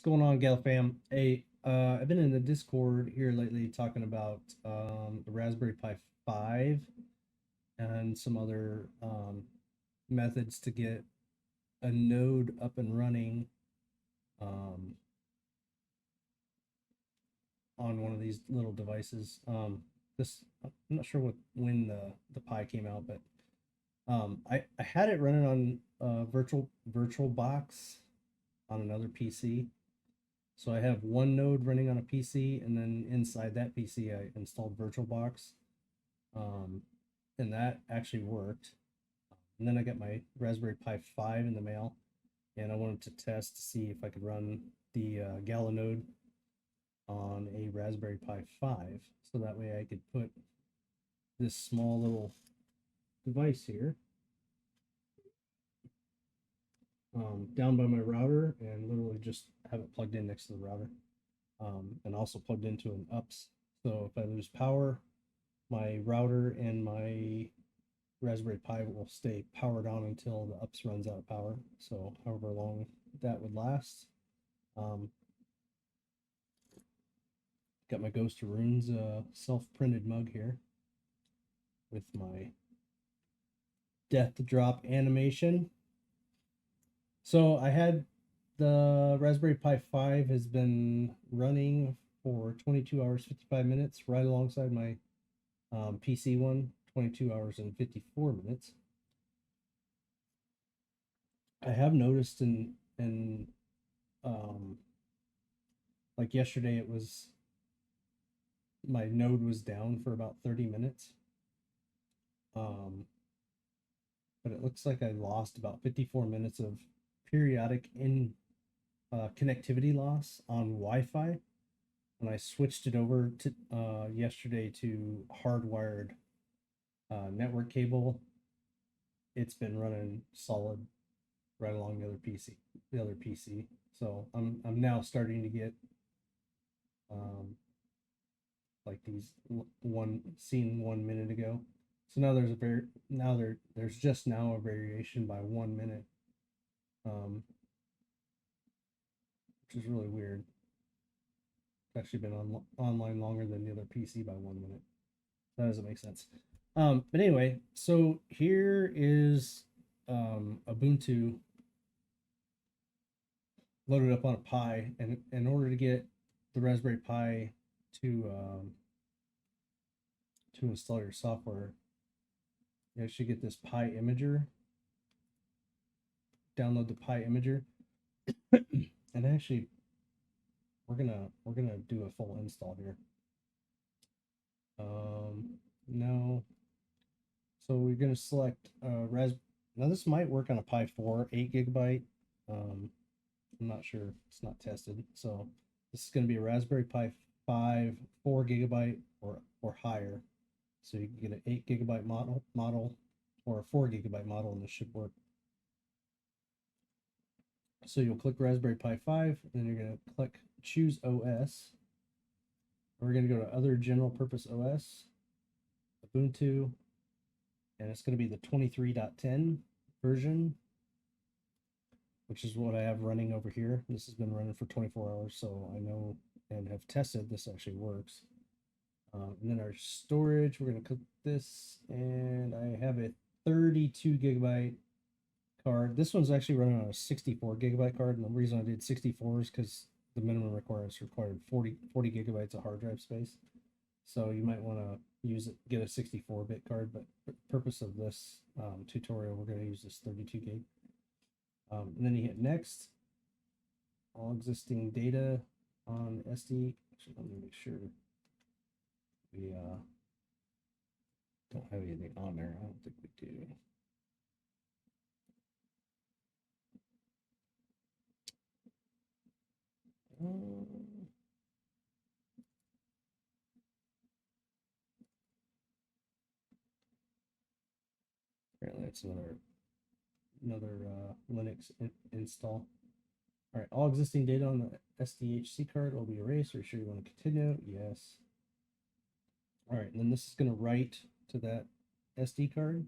going on, Gala fam? Hey, I've been in the Discord here lately talking about the Raspberry Pi 5 and some other methods to get a node up and running um, on one of these little devices. I'm not sure when the Pi came out, but I had it running on VirtualBox on another PC. So I have one node running on a PC, and then inside that PC, I installed VirtualBox, um, and that actually worked. And then I got my Raspberry Pi 5 in the mail, and I wanted to test to see if I could run the Gala node on a Raspberry Pi 5, so that way I could put this small little device here down by my router and literally just have it plugged in next to the router, and also plugged into an UPS. So if I lose power, my router and my Raspberry Pi will stay powered on until the UPS runs out of power. So however long that would last. Got my Ghost of Runes self-printed mug here with my death drop animation. So I had the Raspberry Pi 5 has been running for 22 hours 55 minutes right alongside my PC one, 22 hours and 54 minutes. I have noticed in like yesterday, it was my node was down for about 30 minutes. But it looks like I lost about 54 minutes of periodic connectivity loss on Wi-Fi. When I switched it over to yesterday to hardwired network cable, it's been running solid right along the other PC. So I'm now starting to get like these one seen 1 minute ago. So now there's just now a variation by 1 minute, which is really weird. It's actually been online longer than the other PC by 1 minute. That doesn't make sense. But anyway, so here is Ubuntu loaded up on a Pi, and in order to get the Raspberry Pi to install your software, you actually get this Pi Imager. Download the Pi Imager, and actually, we're gonna do a full install here. No, so we're gonna select Now this might work on a Pi 4, 8 gigabyte. I'm not sure; it's not tested. So this is gonna be a Raspberry Pi 5, 4 gigabyte or higher. So you can get an 8 gigabyte model or a 4 gigabyte model, and this should work. So you'll click Raspberry Pi 5, and then you're going to click Choose OS. We're going to go to Other General Purpose OS, Ubuntu, and it's going to be the 23.10 version, which is what I have running over here. This has been running for 24 hours, so I know and have tested this actually works. And then our storage, we're going to click this, and I have a 32 gigabyte card. This one's actually running on a 64 gigabyte card, and the reason I did 64 is because the minimum requirements required 40 gigabytes of hard drive space. So you might want to get a 64-bit card, but for the purpose of this tutorial, we're going to use this 32 gig. And then you hit next. All existing data on SD. Actually, let me make sure we don't have anything on there. I don't think we do. Apparently, it's another Linux install. All right, all existing data on the SDHC card will be erased. Are you sure you want to continue? Yes. All right, and then this is going to write to that SD card.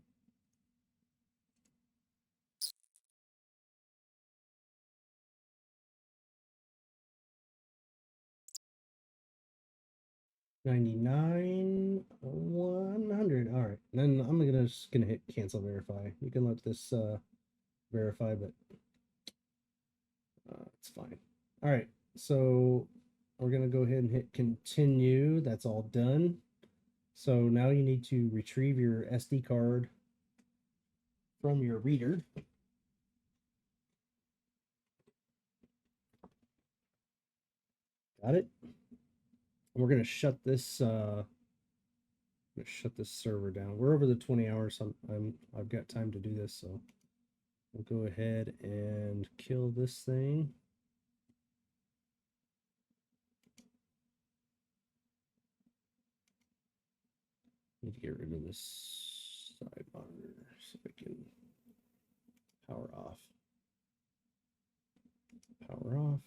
99, 100. All right, then I'm just gonna hit cancel verify. You can let this verify, but it's fine. All right, so we're gonna go ahead and hit continue. That's all done. So now you need to retrieve your SD card from your reader. Got it? We're gonna shut this server down. We're over the 20 hours. I've got time to do this, so we'll go ahead and kill this thing. Need to get rid of this side monitor so we can power off. Power off.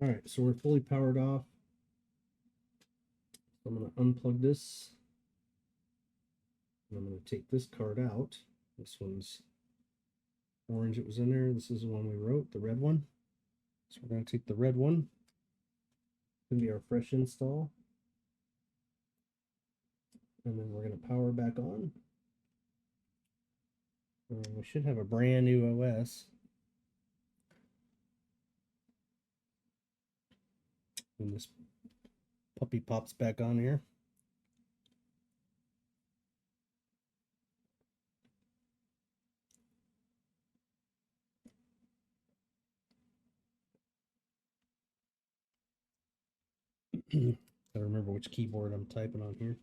All right, so we're fully powered off. So I'm going to unplug this. And I'm going to take this card out. This one's orange, it was in there. This is the one we wrote, the red one. So we're going to take the red one. It's going to be our fresh install. And then we're going to power back on. And we should have a brand new OS. When this puppy pops back on here. Gotta remember which keyboard I'm typing on here.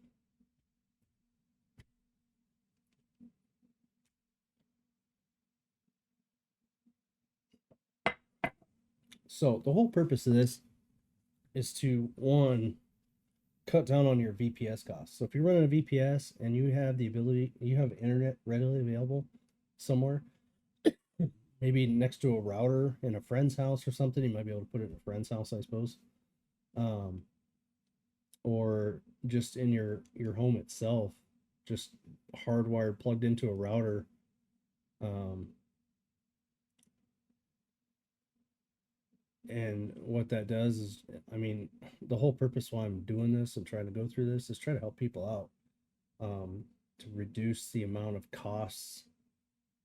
So the whole purpose of this is to, one, cut down on your VPS costs. So if you're running a VPS and you have the ability, you have internet readily available somewhere, maybe next to a router in a friend's house or something, you might be able to put it in a friend's house, I suppose. Or just in your home itself, just hardwired, plugged into a router. And what that does is, I mean, the whole purpose why I'm doing this and trying to go through this is try to help people out, to reduce the amount of costs,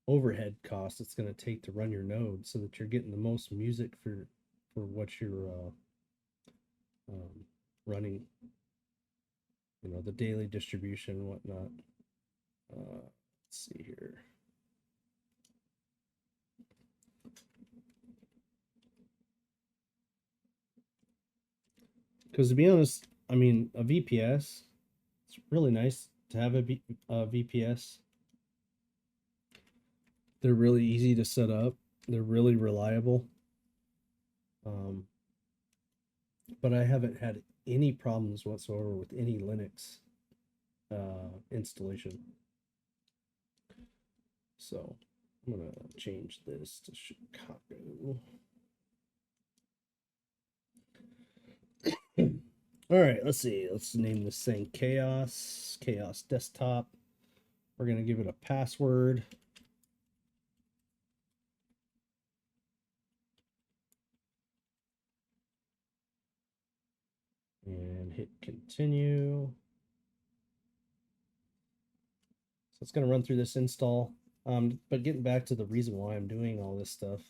overhead costs it's going to take to run your node, so that you're getting the most music for what you're running, you know, the daily distribution and whatnot. Let's see here. Because to be honest, I mean, a VPS, it's really nice to have a VPS. They're really easy to set up. They're really reliable. But I haven't had any problems whatsoever with any Linux installation. So I'm gonna change this to Chicago. All right, let's see. Let's name this thing Chaos Desktop. We're gonna give it a password. And hit continue. So it's going to run through this install. But getting back to the reason why I'm doing all this stuff,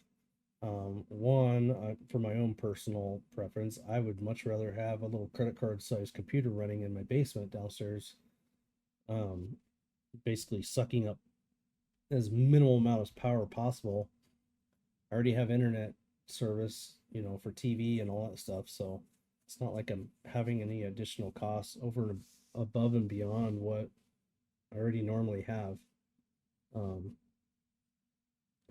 one, for my own personal preference, I would much rather have a little credit card sized computer running in my basement downstairs, basically sucking up as minimal amount of power possible. I already have internet service, you know, for TV and all that stuff, so it's not like I'm having any additional costs over and above and beyond what I already normally have.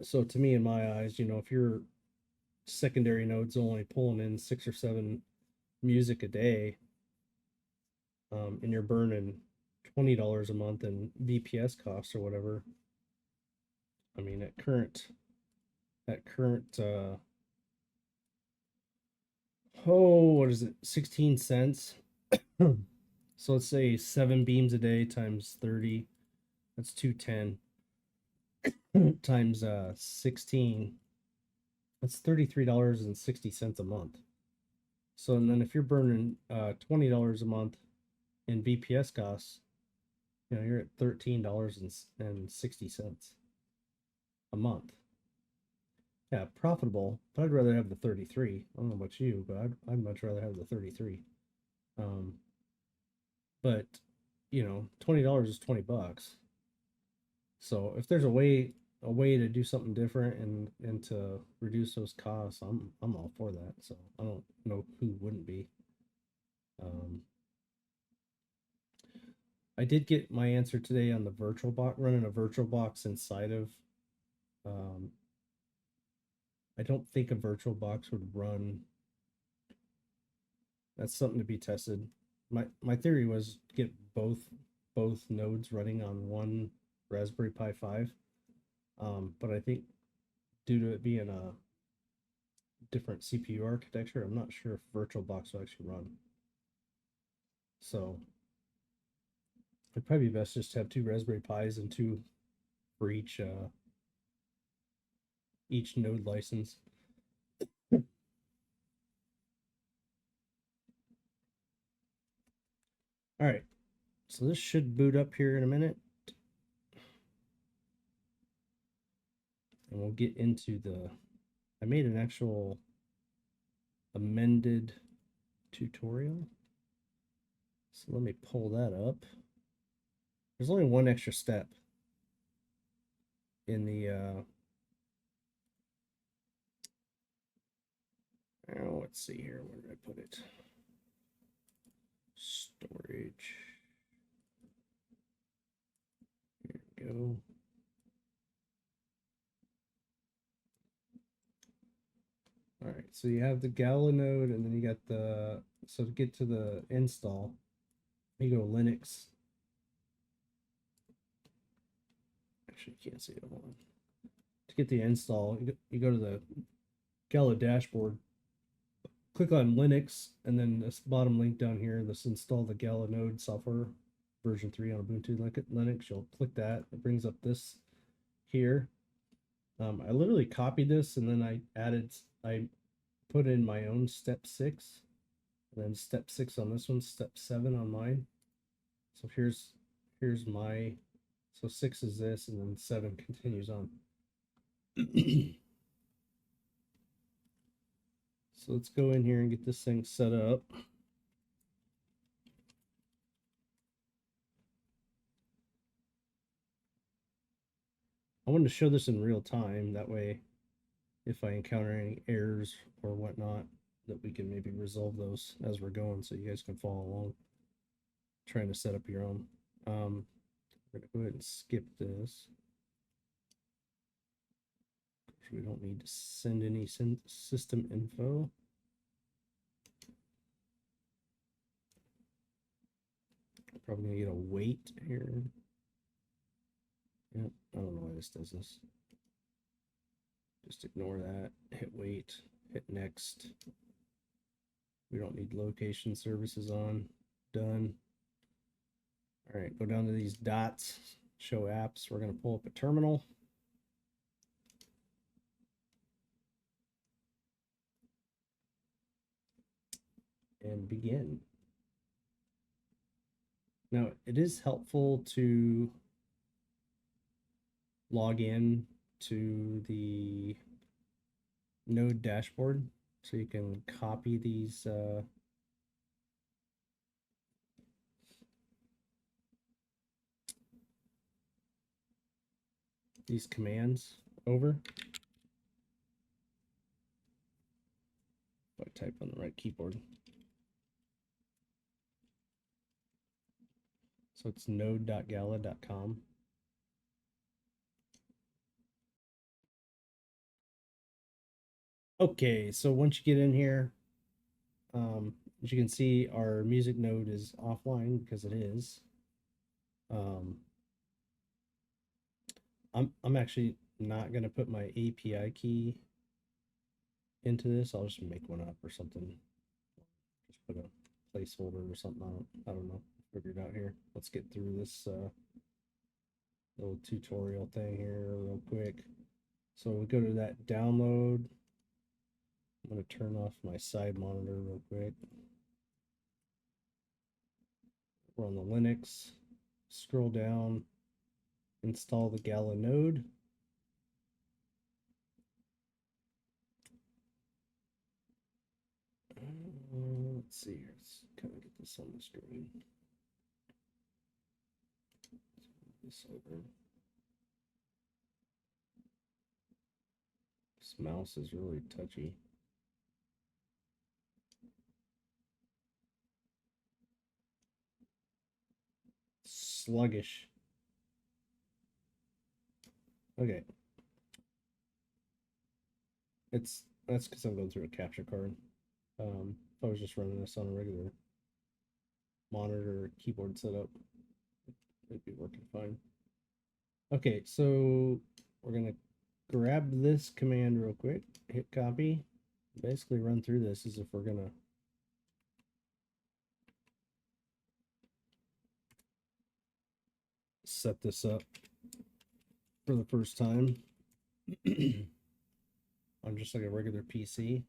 So to me, in my eyes, you know, if your secondary node's only pulling in 6 or 7 music a day, and you're burning $20 a month in VPS costs or whatever, I mean, at current, what is it, 16 cents? So let's say 7 beams a day times 30, that's 210 times 16, That's $33.60 a month. So and then if you're burning $20 a month in VPS costs, you know, you're at $13.60 a month. Yeah, profitable, but I'd rather have the 33. I don't know about you, but I'd much rather have the 33. But you know, $20 is $20. So if there's a way to do something different and to reduce those costs, I'm all for that. So I don't know who wouldn't be. I did get my answer today on the VirtualBox, running a VirtualBox inside of. I don't think a VirtualBox would run. That's something to be tested. My theory was get both nodes running on one Raspberry Pi 5. But I think due to it being a different CPU architecture, I'm not sure if VirtualBox will actually run. So it'd probably be best just to have two Raspberry Pis and two for each node license. All right, so this should boot up here in a minute. And we'll get into the, I made an actual amended tutorial. So let me pull that up. There's only one extra step in the, oh, let's see here, where did I put it? Storage. Here we go. All right, so you have the Gala node, and then you got the, so to get to the install, you go Linux. Actually, you can't see it. Hold on. To get the install, you go to the Gala dashboard, click on Linux, and then this bottom link down here, this install the Gala node software version 3 on Ubuntu Linux. You'll click that. It brings up this here. I literally copied this and then I put in my own step 6, and then step 6 on this one, step 7 on mine. So here's my, so 6 is this, and then 7 continues on. So let's go in here and get this thing set up. I wanted to show this in real time. That way, if I encounter any errors or whatnot, that we can maybe resolve those as we're going, so you guys can follow along trying to set up your own. We're gonna go ahead and skip this. We don't need to send any system info. Probably gonna get a wait here. Yep, I don't know why this does this. Just ignore that. Hit wait. Hit next. We don't need location services on. Done. All right, go down to these dots. Show apps. We're gonna pull up a terminal. And begin. Now, it is helpful to log in to the node dashboard so you can copy these commands over. If I type on the right keyboard. So it's node.gala.com. Okay, so once you get in here, as you can see, our music node is offline because it is. I'm actually not going to put my API key into this. I'll just make one up or something. Just put a placeholder or something. I don't know. Figure it out here. Let's get through this little tutorial thing here real quick. So we go to that download. I'm going to turn off my side monitor real quick. We're on the Linux. Scroll down, install the Gala node. Let's see here. Let's kind of get this on the screen. This over. This mouse is really touchy. Sluggish. Okay. That's because I'm going through a capture card. If I was just running this on a regular monitor keyboard setup, it'd be working fine. Okay, so we're gonna grab this command real quick, hit copy, basically run through this as if we're gonna set this up for the first time on just like a regular PC.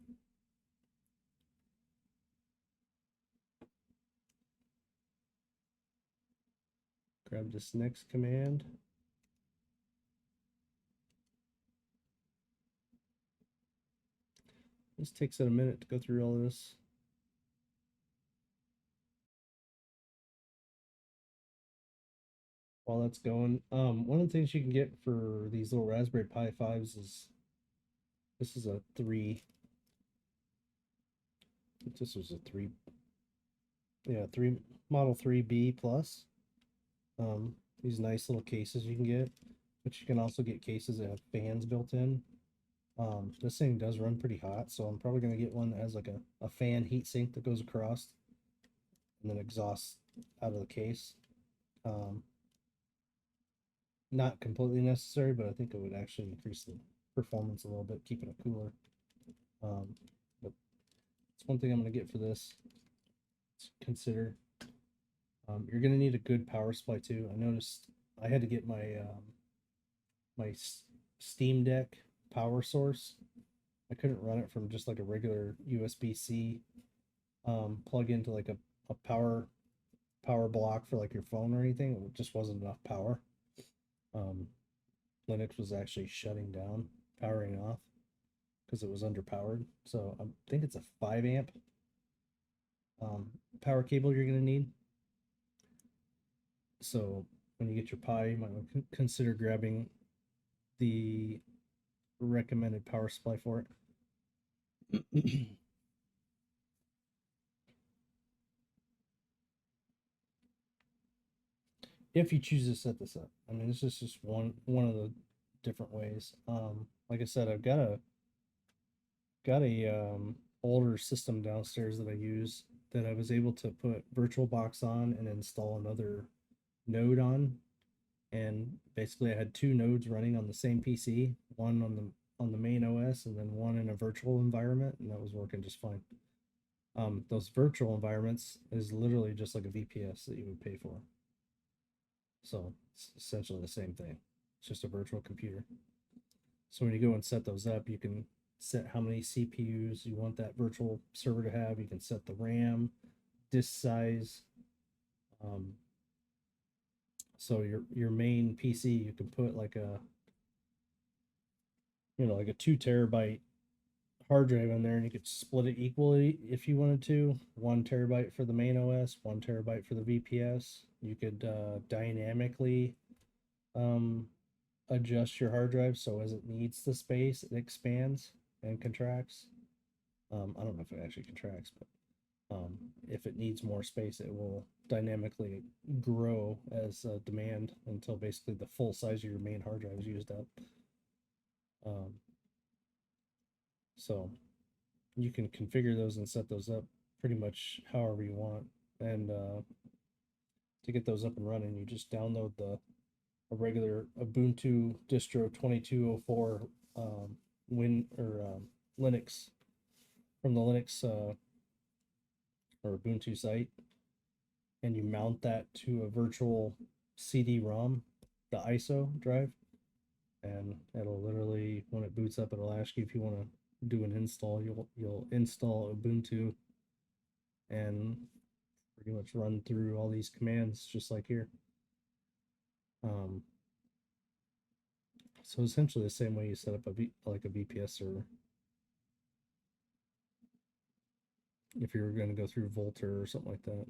Grab this next command. This takes it a minute to go through all this. While that's going, one of the things you can get for these little Raspberry Pi 5s is this is a 3. This was a 3. Yeah, 3 Model 3B Plus. These nice little cases you can get, but you can also get cases that have fans built in. This thing does run pretty hot, so I'm probably gonna get one that has like a fan heat sink that goes across and then exhausts out of the case. Not completely necessary, but I think it would actually increase the performance a little bit, keeping it cooler. But it's one thing I'm gonna get for this. Consider. You're gonna need a good power supply too. I noticed I had to get my my Steam Deck power source. I couldn't run it from just like a regular USB-C plug into like a power block for like your phone or anything. It just wasn't enough power. Linux was actually shutting down, powering off because it was underpowered. So I think it's a 5 amp power cable you're going to need. So when you get your Pi, you might consider grabbing the recommended power supply for it. If you choose to set this up. I mean, this is just one of the different ways. Like I said, I've got a older system downstairs that I use that I was able to put VirtualBox on and install another node on, and basically I had 2 nodes running on the same PC, one on the main OS and then one in a virtual environment, and that was working just fine. Those virtual environments is literally just like a VPS that you would pay for. So it's essentially the same thing. It's just a virtual computer. So when you go and set those up, you can set how many CPUs you want that virtual server to have. You can set the RAM, disk size. So your main PC, you can put like a like a 2 terabyte hard drive in there, and you could split it equally if you wanted to. 1 terabyte for the main OS, 1 terabyte for the VPS. You could dynamically adjust your hard drive so as it needs the space, it expands and contracts. I don't know if it actually contracts, but if it needs more space, it will dynamically grow as demand until basically the full size of your main hard drive is used up. So you can configure those and set those up pretty much however you want. And to get those up and running, you just download a regular Ubuntu distro 2204 Linux from the Linux or Ubuntu site, and you mount that to a virtual CD-ROM, the ISO drive, and it'll literally, when it boots up, it'll ask you if you want to do an install, you'll install Ubuntu and pretty much run through all these commands just like here. So essentially the same way you set up like a VPS server. If you were going to go through Volter or something like that.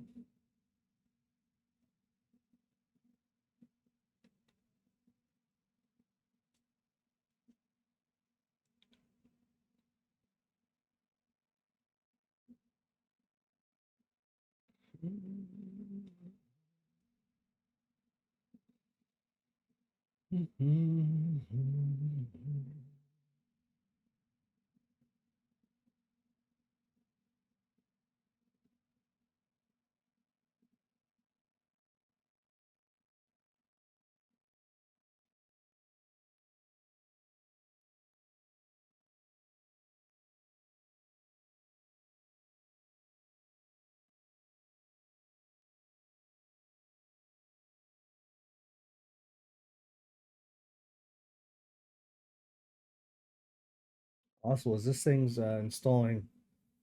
Also, as this thing's installing,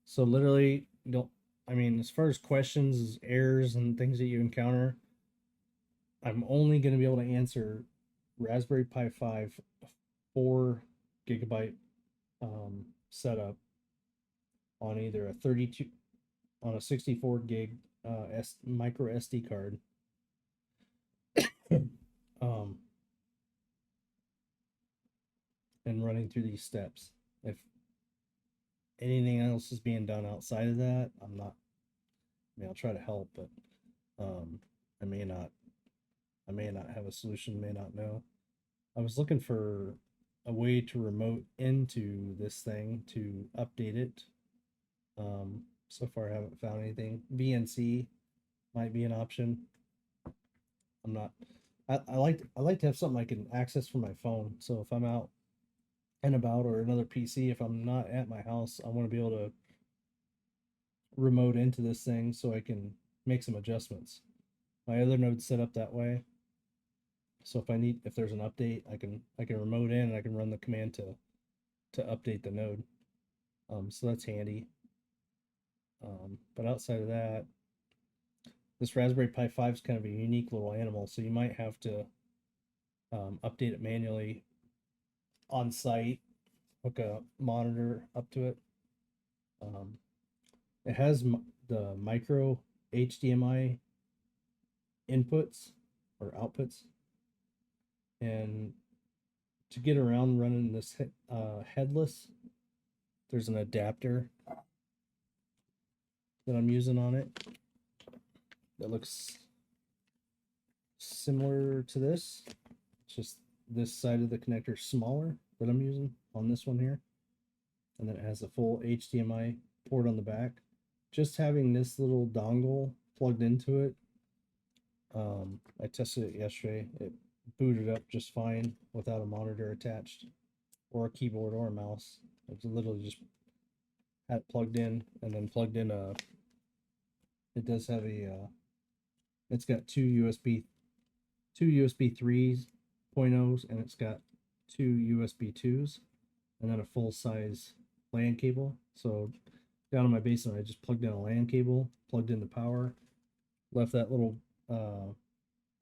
so literally, don't. I mean, as far as questions, errors, and things that you encounter, I'm only going to be able to answer Raspberry Pi 5 4 GB setup on either a 32 on a 64 gig micro SD card. um, and running through these steps. If anything else is being done outside of that, I'm not. I mean, I'll try to help, but I may not. I may not have a solution. May not know. I was looking for a way to remote into this thing to update it. So far, I haven't found anything. VNC might be an option. I'm not. I like to have something I can access from my phone. So if I'm out and about or another PC, if I'm not at my house, I want to be able to remote into this thing so I can make some adjustments. My other node's set up that way. So if there's an update, I can remote in and I can run the command to update the node. So that's handy. But outside of that, this Raspberry Pi 5 is kind of a unique little animal, so you might have to update it manually on site, hook a monitor up to it. It has the micro HDMI inputs or outputs, and to get around running this headless, there's an adapter that I'm using on it that looks similar to this. It's just this side of the connector smaller that I'm using on this one here, and then it has a full HDMI port on the back. Just having this little dongle plugged into it, I tested it yesterday. It booted up just fine without a monitor attached or a keyboard or a mouse. It's literally just had it plugged in and then plugged in a. It does have a. It's got two USB 3.0s, and it's got two USB 2s, and then a full size LAN cable. So down in my basement, I just plugged in a LAN cable, plugged in the power, left that little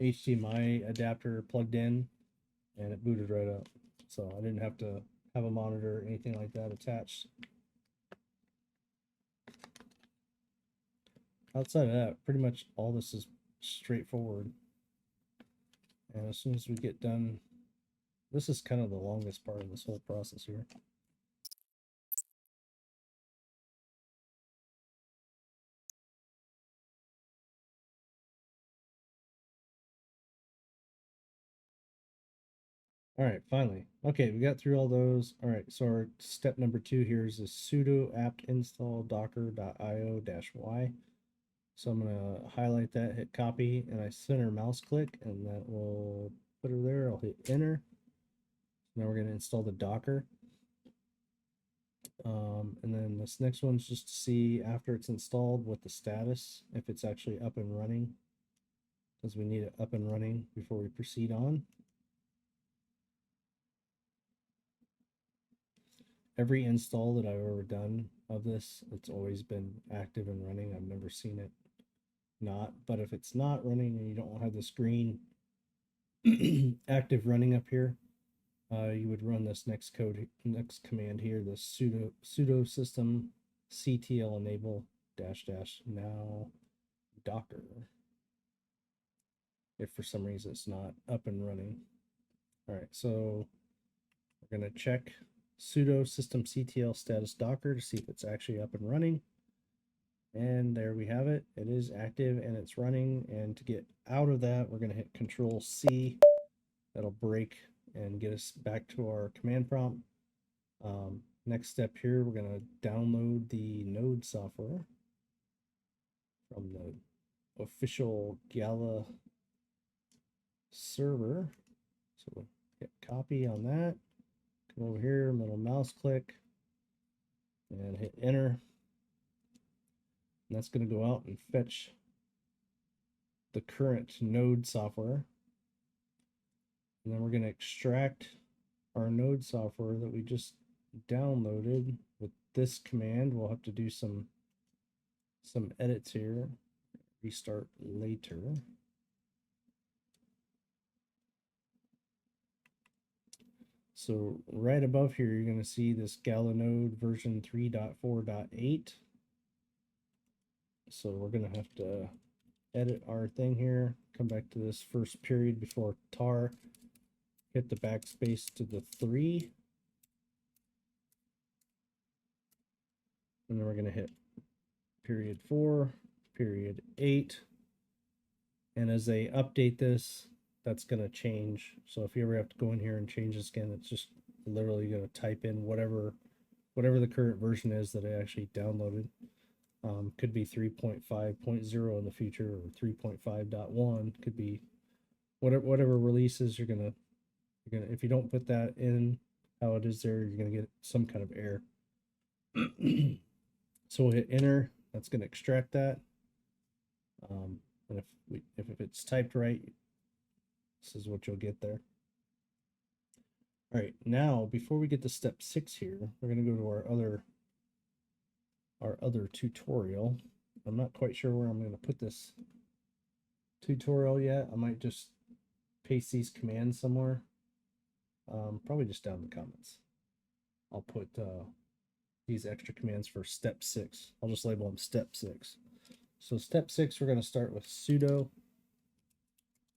HDMI adapter plugged in, and it booted right up. So I didn't have to have a monitor or anything like that attached. Outside of that, pretty much all this is straightforward. And as soon as we get done, this is kind of the longest part of this whole process here. All right, finally. Okay, we got through all those. All right, so our step number 2 here is the sudo apt install docker.io-y. So I'm going to highlight that, hit copy, and I center mouse click, and that will put her there. I'll hit enter. Now we're going to install the Docker. And then this next one's just to see after it's installed what the status, if it's actually up and running, because we need it up and running before we proceed on. every install that I've ever done of this, it's always been active and running. I've never seen it not. But if it's not running and you don't have this green active running up here, you would run this next command here, the sudo system ctl enable -- now docker, if for some reason it's not up and running. All right, so we're going to check sudo system ctl status docker to see if it's actually up and running. And there we have it. It is active and it's running. And to get out of that, we're going to hit Control C. That'll break and get us back to our command prompt. Next step here, we're going to download the node software from the official Gala server. So we'll hit copy on that. Come over here, middle mouse click, and hit enter. And that's going to go out and fetch the current node software. And then we're going to extract our node software that we just downloaded with this command. We'll have to do some edits here. Restart later. So right above here, you're going to see this Gala node version 3.4.8. So we're going to have to edit our thing here. Come back to this first period before tar. Hit the backspace to the 3. And then we're going to hit period 4, period 8. And as they update this, that's going to change. So if you ever have to go in here and change this again, it's just literally going to type in whatever the current version is that I actually downloaded. Could be 3.5.0 in the future, or 3.5.1. Could be whatever releases you're gonna, if you don't put that in how it is there, you're gonna get some kind of error. So we'll hit enter. That's gonna extract that. And if it's typed right, this is what you'll get there. All right, now before we get to step 6 here, we're gonna go to our other tutorial. I'm not quite sure where I'm going to put this tutorial yet. I might just paste these commands somewhere. Probably just down in the comments. I'll put these extra commands for step 6. I'll just label them step 6. So step 6, we're going to start with sudo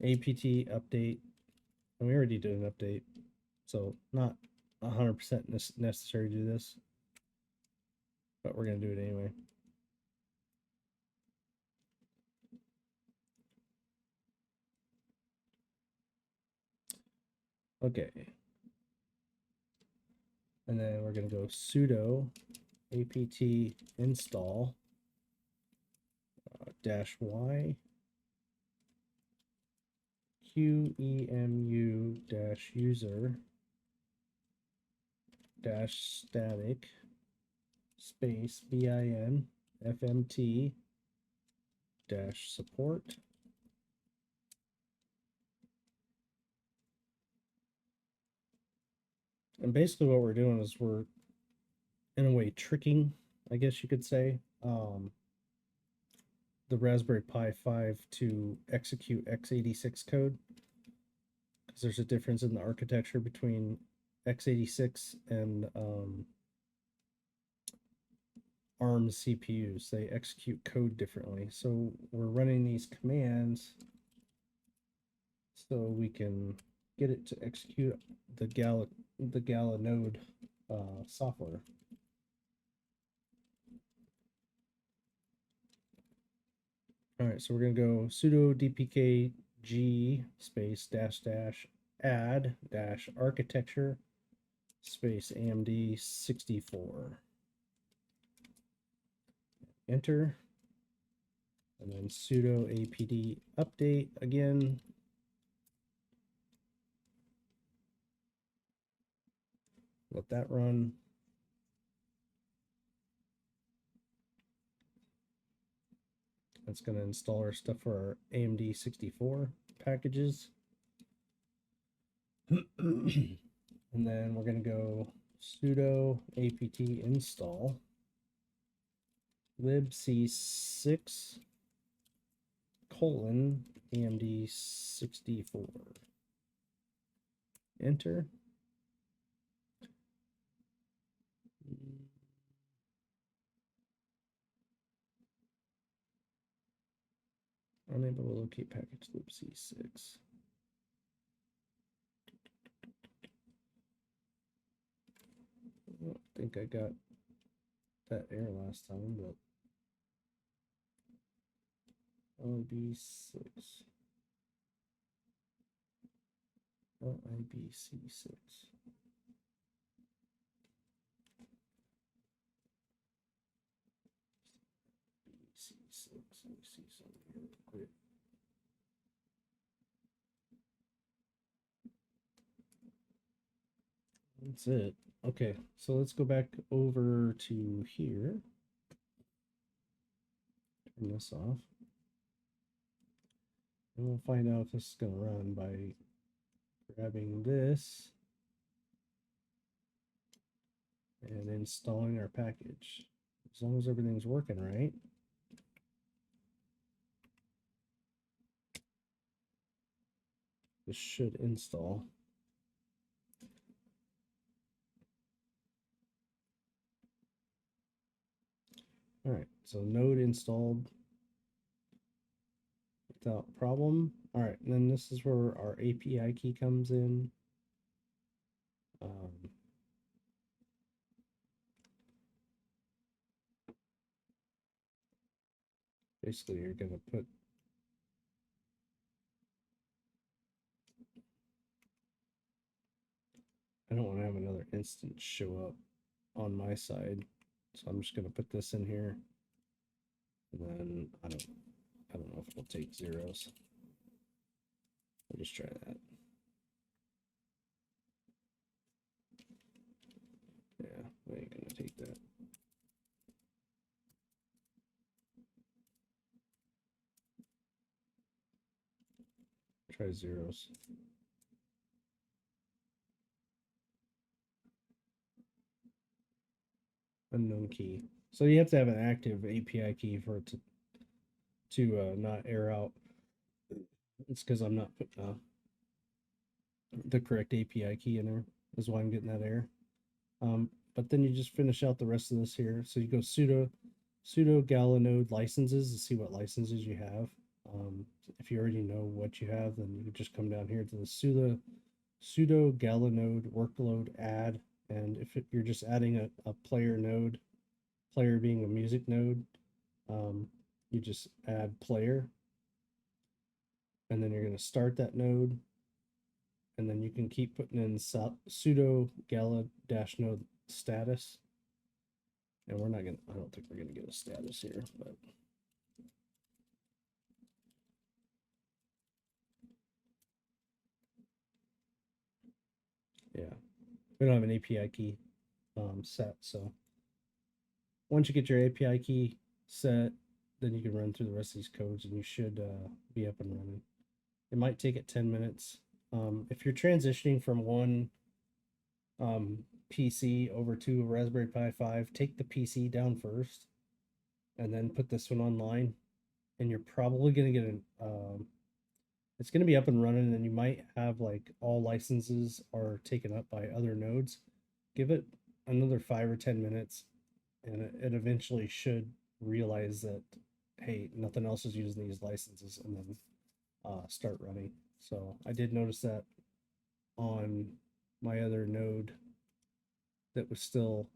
apt update. And we already did an update, so not 100% necessary to do this, but we're going to do it anyway. Okay. And then we're going to go sudo apt install -y qemu-user-static space binfmt-support. And basically what we're doing is we're, in a way, tricking, I guess you could say, the Raspberry Pi 5 to execute x86 code, because there's a difference in the architecture between x86 and ARM CPUs. They execute code differently. So we're running these commands so we can get it to execute the Gala node software. All right, so we're going to go sudo dpkg space -- add - architecture space AMD 64. Enter. And then sudo apd update again. Let that run. That's going to install our stuff for our AMD 64 packages. And then we're going to go sudo apt install libc6 :amd64. Enter. Unable to locate package libc6. I don't think I got that error last time, but LIBC6. LIBC6. C6. Let me see something here real quick. That's it. Okay, so let's go back over to here. Turn this off. And we'll find out if this is going to run by grabbing this and installing our package. As long as everything's working right. This should install. All right, so node installed without problem. All right, and then this is where our API key comes in. Basically, you're going to put I don't want to have another instance show up on my side, so I'm just going to put this in here, and then I don't know if it'll take zeros. I'll just try that. Yeah, I ain't gonna take that. Try zeros. Unknown key. So you have to have an active API key for it to not error out. It's because I'm not putting the correct API key in there. Is why I'm getting that error. But then you just finish out the rest of this here. So you go sudo Gala node licenses to see what licenses you have. If you already know what you have, then you can just come down here to the sudo Gala node workload add. And if you're just adding a player node, player being a music node, you just add player. And then you're going to start that node. And then you can keep putting in sudo Gala-node status. And we're not going to, I don't think we're going to get a status here, but. Yeah, we don't have an API key set. So once you get your API key set, then you can run through the rest of these codes and you should be up and running. It might take it 10 minutes. If you're transitioning from one PC over to a Raspberry Pi 5, take the PC down first and then put this one online. And you're probably going to get it's going to be up and running, and you might have like all licenses are taken up by other nodes. Give it another 5 or 10 minutes, and it eventually should realize that, hey, nothing else is using these licenses, and then start running. So I did notice that on my other node that was still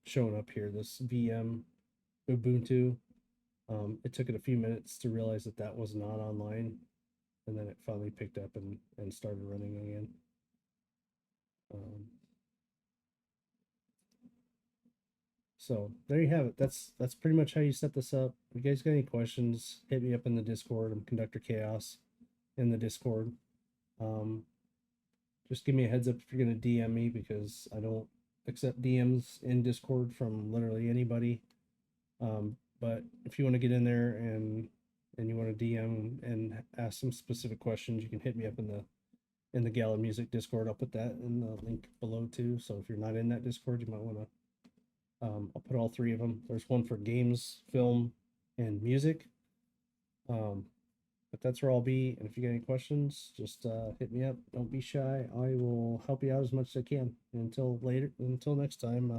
showing up here, this VM Ubuntu. It took it a few minutes to realize that that was not online, and then it finally picked up and started running again. So there you have it. That's pretty much how you set this up. If you guys got any questions, hit me up in the Discord. I'm Conductor Chaos in the Discord. Just give me a heads up if you're going to DM me, because I don't accept DMs in Discord from literally anybody. But if you want to get in there and you want to DM and ask some specific questions, you can hit me up in the Gala Music Discord. I'll put that in the link below too. So if you're not in that Discord, you might want to. I'll put all three of them. There's one for games, film, and music. But that's where I'll be. And if you got any questions, just hit me up. Don't be shy. I will help you out as much as I can. Until next time.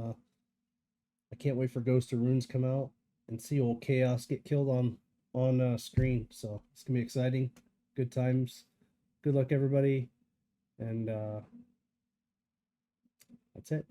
I can't wait for Ghost of Runes come out and see old Chaos get killed on screen. So it's gonna be exciting. Good times. Good luck, everybody. And that's it.